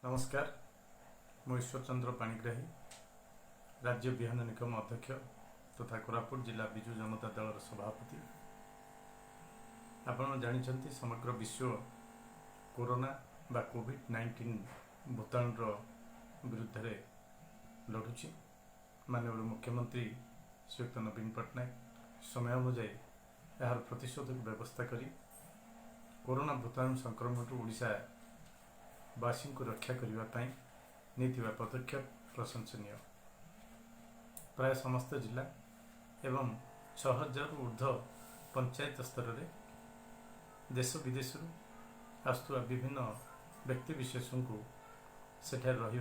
नमस्कार मु ईश्वर चंद्र पाणिग्राही राज्य विहान निगम अध्यक्ष तथा कोरापुट जिला विजु जनता दल सभापति। आपण जानिछंती समग्र विश्व कोरोना बा कोविड-19 भूताणुर विरुद्ध रे लड़ुची। माननीय मुख्यमंत्री श्रीयुक्त नवीन पट्टनायक समय अनुଯାयी यार प्रतिशोधक व्यवस्था करी कोरोना भूताणु संक्रमण ओडिशा वासी को रक्षा करने नहीं पदक्षेप प्रशंसनीय। प्राय समस्त जिला एवं 6000 ऊर्ध्व पंचायत स्तर में देश विदेश आसुवा विभिन्न व्यक्ति विशेष को सेठार रही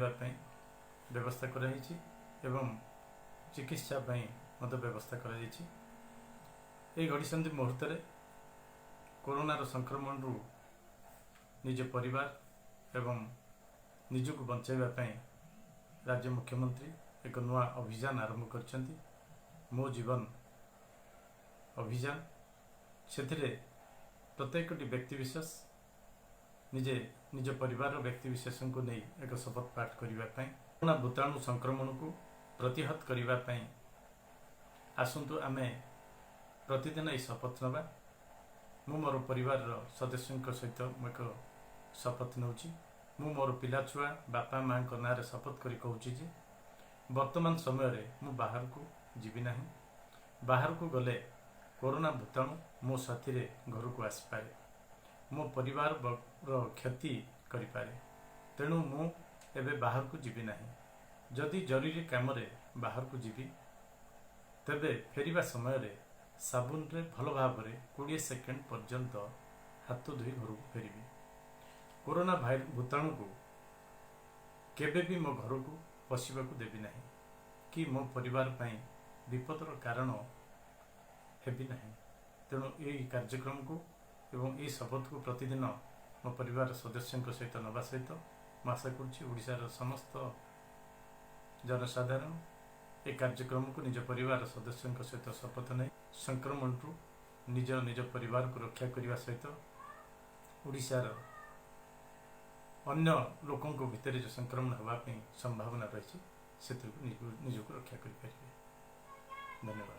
व्यवस्था कराई एवं चिकित्सा मत व्यवस्था कराई। घड़ीसंधि मुहूर्त कोरोनार संक्रमण निज परिवार एवं निजक बचाइवाई राज्य मुख्यमंत्री एक नुआ अभियान आरंभ कर मो जीवन अभियान। से प्रत्येक व्यक्तिशेष निजे निज परिवार व्यक्तिशेष को नहीं एक शपथ पाठ करने कोरोना भूताणु संक्रमण को प्रतिहत करने आसतु आमे प्रतिदिन ये शपथ नवा। मु मोर परिवार सदस्यों सहित एक शपथ नौची। मु मोर पिला छुआ बापा माँ ना शपथ करी कहूची जे वर्तमान समय रे मु बाहर को जीवी नहीं। बाहर को गले कोरोना भूताणु मो साथी रे घर को आसी पारे, मो परिवार रो क्षति करि पारे। तेणु मु एबे बाहर को जीवी नहीं। जदि जरूरी काम रे बाहर को जीवी तेबे फेरिबा समय रे साबुन रे भल भाव रे 20 सेकेंड पर्यंत हाथ धोई घर को फेरिबी। कोरोना भूताणु को केबे भी मो घर को पशिबा को देबी नहीं कि मो परिवार पई विपदर कारण हेबी नहीं। तेणु यही कार्यक्रम को एवं ये शपथ को प्रतिदिन मो परिवार सदस्यों सहित नवा सहित मैं आशा करुशार समस्त जनसाधारण ये कार्यक्रम को निज परिवार सदस्यों सहित शपथ नहीं संक्रमण निज निज परिवार को रक्षा करने सहित ओडिशार अन्य लोकों को भितर जो संक्रमण होगापी संभावना रही से निजक रक्षा करें। धन्यवाद।